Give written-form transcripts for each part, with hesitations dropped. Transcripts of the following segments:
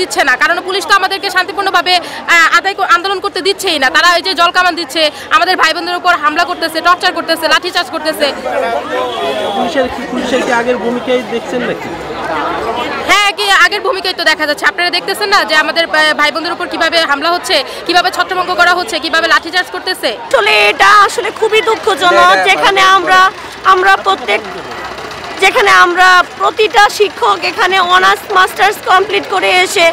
দিচ্ছে না, কারণ পুলিশ তো আমাদেরকে শান্তিপূর্ণভাবে আন্দোলন করতে দিচ্ছেই না। তারা এই যে জলকামান দিচ্ছে, আমাদের ভাই বোনদের উপর হামলা করতেছে, টর্চার করতেছে, লাঠিচার্জ করতেছে। পুলিশের কি আগের ভূমিকায় দেখছেন নাকি? হ্যাঁ, কি আগের ভূমিকায় তো দেখা যাচ্ছে। আপনারা দেখতেছেন না যে আমাদের ভাই বোনদের উপর কিভাবে হামলা হচ্ছে, কিভাবে ছত্রভঙ্গ করা হচ্ছে, কিভাবে লাঠিচার্জ করতেছে। আসলে এটা আসলে খুবই দুঃখজনক, যেখানে আমরা প্রতিটা শিক্ষক এখানে অনার্স মাস্টার্স কমপ্লিট করে এসে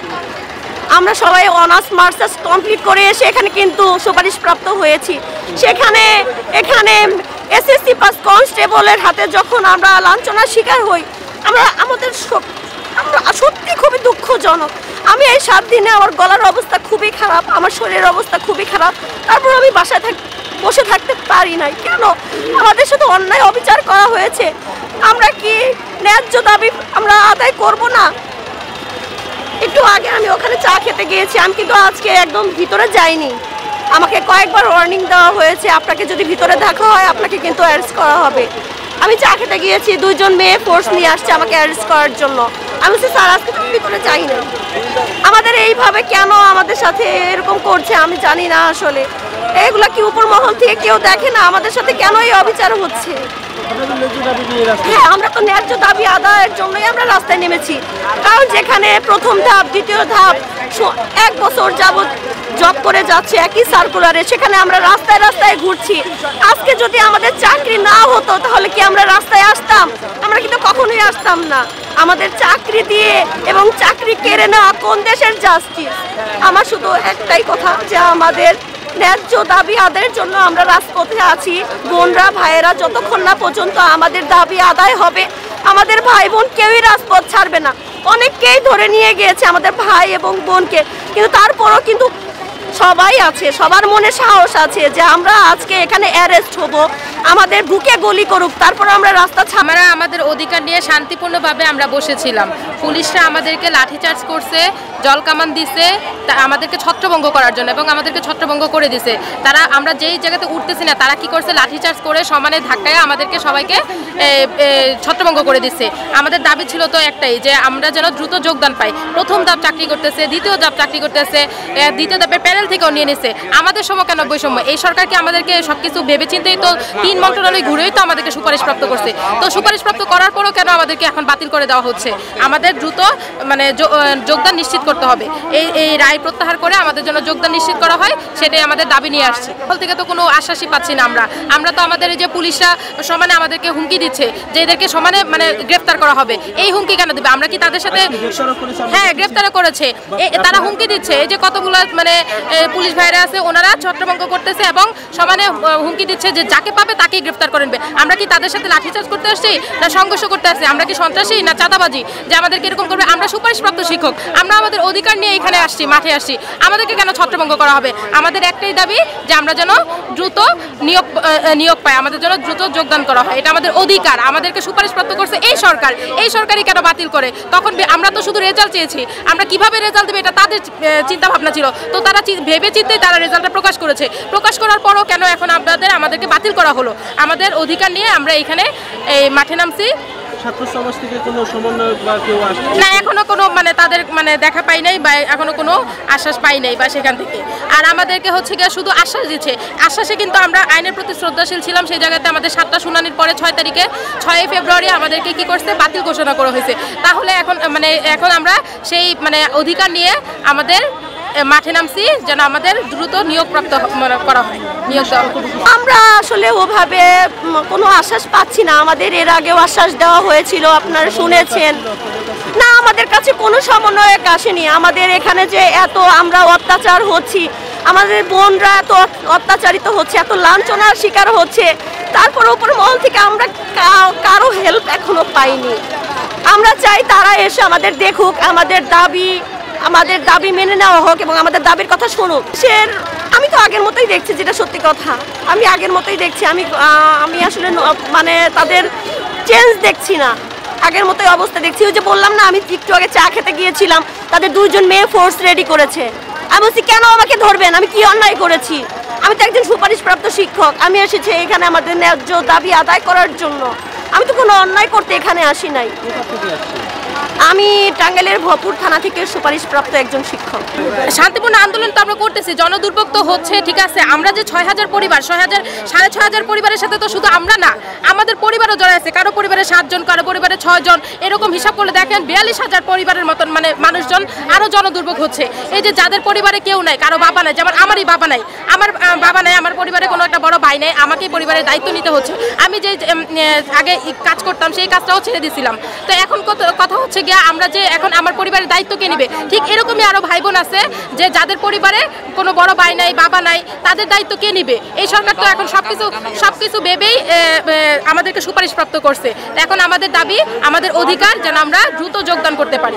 আমরা সবাই অনার্স মাস্টার্স কমপ্লিট করে এসে এখানে কিন্তু সুপারিশপ্রাপ্ত হয়েছি। এখানে এসএসসি পাস কনস্টেবলের হাতে যখন আমরা লাঞ্ছনার শিকার হই, আমরা সত্যি খুবই দুঃখজনক। আমি এই 7 দিনে আমার গলার অবস্থা খুবই খারাপ, আমার শরীরের অবস্থা খুবই খারাপ, তারপর আমি বাসায় বসে থাকতে পারি নাই। কেন আমাদের সাথে অন্যায় অবিচার করা হয়েছে? আমরা কি ন্যায্য দাবি আমরা আদায় করব না? একটু আগে আমি ওখানে চা খেতে গিয়েছি, আমি কিন্তু আজকে একদম ভিতরে যাইনি। আমাকে কয়েকবার ওয়ার্নিং দেওয়া হয়েছে, আপনাকে যদি ভিতরে দেখা হয় আপনাকে কিন্তু অ্যারেস্ট করা হবে। আমি চা খেতে গিয়েছি, 2 জন মেয়ে ফোর্স নিয়ে আসছে আমাকে অ্যারেস্ট করার জন্য। আমি বলছি স্যার আজকে তো ভিতরে যাই না। আমাদের এইভাবে কেন আমাদের সাথে এরকম করছে আমি জানি না। আসলে এগুলো কি উপর মহল থেকে কেউ দেখে না আমাদের সাথে কেন এই অবিচার হচ্ছে? হ্যাঁ, আমরা তো ন্যায্য দাবি আদায়ের জন্যই আমরা রাস্তায় নেমেছি। কারণ যেখানে প্রথম ধাপ, দ্বিতীয় ধাপ 1 বছর যাবত জব করে যাচ্ছে একই সার্কুলারে, সেখানে আমরা রাস্তায় রাস্তায় ঘুরছি। আজকে যদি আমাদের চাকরি না হতো তাহলে কি আমরা রাস্তায় আসতাম? আমরা কিন্তু কখনোই আসতাম না। আমাদের চাকরি দিয়ে এবং চাকরি কেড়ে নেওয়া কোন দেশের জাস্টিস? আমার শুধু একটাই কথা, যে আমাদের ন্যায্য দাবি আদায়ের জন্য আমরা রাজপথে আছি। বোনরা, ভাইয়েরা, যতক্ষণ না পর্যন্ত আমাদের দাবি আদায় হবে, আমাদের ভাই বোন কেউই রাজপথ ছাড়বে না। অনেককেই ধরে নিয়ে গিয়েছে আমাদের ভাই এবং বোনকে, কিন্তু তারপরও কিন্তু সবাই আছে, সবার মনে সাহস আছে যে আমরা আজকে এখানে অ্যারেস্ট হব, আমাদের বুকে গুলি করুক, তারপর আমরা রাস্তা আমরা আমাদের অধিকার নিয়ে শান্তিপূর্ণভাবে আমরা বসেছিলাম। পুলিশরা আমাদেরকে লাঠিচার্জ করছে, জলকামান দিছে আমাদেরকে ছত্রভঙ্গ করার জন্য, এবং আমাদেরকে ছত্রভঙ্গ করে দিছে। তারা আমরা যেই জায়গাতে উঠতেছি না, তারা কি করছে, লাঠিচার্জ করে সমানে ধাক্কায় আমাদেরকে সবাইকে ছত্রভঙ্গ করে দিচ্ছে। আমাদের দাবি ছিল তো একটাই, যে আমরা যেন দ্রুত যোগদান পাই। প্রথম ধাপ চাকরি করতেছে, দ্বিতীয় ধাপ চাকরি করতেছে, দ্বিতীয় ধাপের প্যানেল থেকেও নিয়ে নিচ্ছে। আমাদের সময় কেন বৈষম্য? এই সরকার কি আমাদেরকে সবকিছু ভেবেচিন্তেই তো 3 মন্ত্রণালয় ঘুরেই তো আমাদেরকে সুপারিশপ্রাপ্ত করছে। তো সুপারিশপ্রাপ্ত করার পরও কেন আমাদেরকে এখন বাতিল করে দেওয়া হচ্ছে? আমাদের দ্রুত মানে যোগদান নিশ্চিত করতে হবে। এই রায় প্রত্যাহার করে আমাদের জন্য যোগদান নিশ্চিত করা হয়, সেটাই আমাদের দাবি নিয়ে আসছি। ফল থেকে তো কোনো আশ্বাসই পাচ্ছি না আমরা তো আমাদের এই যে পুলিশরা সমানে আমাদেরকে হুমকি দিচ্ছে যে এদেরকে সমানে মানে গ্রেফতার করা হবে। এই হুমকি কেন দেবে? আমরা কি তাদের সাথে? হ্যাঁ, গ্রেফতার করেছে, তারা হুমকি দিচ্ছে। এই যে কতগুলো মানে পুলিশ ভাইরা আছে, ওনারা ছত্রভঙ্গ করতেছে এবং সমানে হুমকি দিচ্ছে যে যাকে পাবে তাকেই গ্রেফতার করে নেবে। আমরা কি তাদের সাথে লাঠিচার্জ করতে আসছি, না সংঘর্ষ করতে আসছি? আমরা কি সন্ত্রাসী না চাঁদাবাজি যে আমাদেরকে এরকম করবে? আমরা সুপারিশপ্রাপ্ত শিক্ষক, আমরা আমাদের অধিকার নিয়ে এখানে আসছি, মাঠে আসছি। আমাদেরকে কেন ছত্রভঙ্গ করা হবে? আমাদের একটাই দাবি, যে আমরা যেন দ্রুত নিয়োগ পাই, আমাদের যেন দ্রুত যোগদান করা হয়। এটা আমাদের অধিকার। আমাদেরকে সুপারিশপ্রাপ্ত করছে এই সরকারই কেন বাতিল করে? তখন আমরা তো শুধু রেজাল্ট চেয়েছি, আমরা কিভাবে রেজাল্ট দেবে এটা তাদের চিন্তা ভাবনা ছিল। তো তারা ভেবে চিন্তেই তারা রেজাল্টটা প্রকাশ করেছে। প্রকাশ করার পরও কেন এখন আমাদেরকে বাতিল করা হলো? আমাদের অধিকার নিয়ে আমরা এখানে এই মাঠে নামছি। ছাত্র সমাজ থেকে কোনো সমন্বয়ক বা কেউ আসছে না? এখনো কোনো মানে তাদের মানে দেখা পাই নাই, বা এখনো কোনো আশ্বাস পাই নাই বা সেখান থেকে। আর আমাদেরকে হচ্ছে গিয়ে শুধু আশ্বাস দিচ্ছে। আশ্বাসে কিন্তু আমরা আইনের প্রতি শ্রদ্ধাশীল ছিলাম। সেই জায়গাতে আমাদের 7টা শুনানির পরে 6 ফেব্রুয়ারি আমাদেরকে কি করছে, বাতিল ঘোষণা করা হয়েছে। তাহলে এখন আমরা সেই মানে অধিকার নিয়ে আমাদের মাঠে নামছি, যেন আমাদের দ্রুত নিয়োগপ্রাপ্ত করা হয়। আমরা আসলে ওভাবে কোনো আশ্বাস পাচ্ছি না। আমাদের এর আগেও আশ্বাস দেওয়া হয়েছিল, আপনারা শুনেছেন না। আমাদের কাছে কোনো সমন্বয়ক আসেনি। আমাদের এখানে যে এত আমরা অত্যাচার হচ্ছি, আমাদের বোনরা এত অত্যাচারিত হচ্ছে, এত লাঞ্ছনার শিকার হচ্ছে, তারপর উপর মহল থেকে আমরা কারো হেল্প এখনো পাইনি। আমরা চাই তারা এসে আমাদের দেখুক, আমাদের দাবি মেনে নেওয়া হোক এবং আমাদের দাবির কথা শুনুক। আমি তো আগের মতোই দেখছি, যেটা সত্যি কথা, আমি আগের মতোই দেখছি। আমি আসলে মানে তাদের চেঞ্জ দেখছি না, আগের মতোই অবস্থা দেখছি। ওই যে বললাম না, আমি একটু আগে চা খেতে গিয়েছিলাম, তাদের 2 জন মেয়ে ফোর্স রেডি করেছে। আমি বলছি কেন আমাকে ধরবেন? আমি কি অন্যায় করেছি? আমি তো একজন সুপারিশপ্রাপ্ত শিক্ষক, আমি এসেছি এখানে আমাদের ন্যায্য দাবি আদায় করার জন্য। আমি তো কোনো অন্যায় করতে এখানে আসি নাই। আমি টাঙ্গাইলের ভরপুর থানা থেকে সুপারিশপ্রাপ্ত একজন শিক্ষক। শান্তিপূর্ণ আন্দোলন তো আমরা করতেছি, জনদুর্ভোগ তো হচ্ছে, ঠিক আছে। আমরা যে 6,000 পরিবার, 6,500 পরিবারের সাথে তো শুধু আমরা না, আমাদের পরিবারও জড়ায় আছে। কারো পরিবারে 7 জন, কারো পরিবারে 6 জন, এরকম হিসাব করলে দেখেন 42,000 পরিবারের মতন মানে মানুষজন আরও জনদুর্ভোগ হচ্ছে। এই যে যাদের পরিবারে কেউ নাই, কারো বাবা নাই, যেমন আমারই বাবা নাই, আমার বাবা নাই, আমার পরিবারে কোনো একটা বড় ভাই নেই, আমাকেই পরিবারের দায়িত্ব নিতে হচ্ছে। আমি যে আগে কাজ করতাম সেই কাজটাও ছেড়ে দিয়েছিলাম। তো এখন কথা হচ্ছে গিয়া আমরা যে এখন আমার পরিবারের দায়িত্ব কে নিবে, ঠিক এরকমই আরও ভাই বোন আছে যে যাদের পরিবারে কোনো বড় ভাই নাই, বাবা নাই, তাদের দায়িত্ব কে নিবে। এই সরকার তো এখন সবকিছু ভেবেই আমাদেরকে সুপারিশপ্রাপ্ত করছে। এখন আমাদের দাবি, আমাদের অধিকার যেন আমরা দ্রুত যোগদান করতে পারি।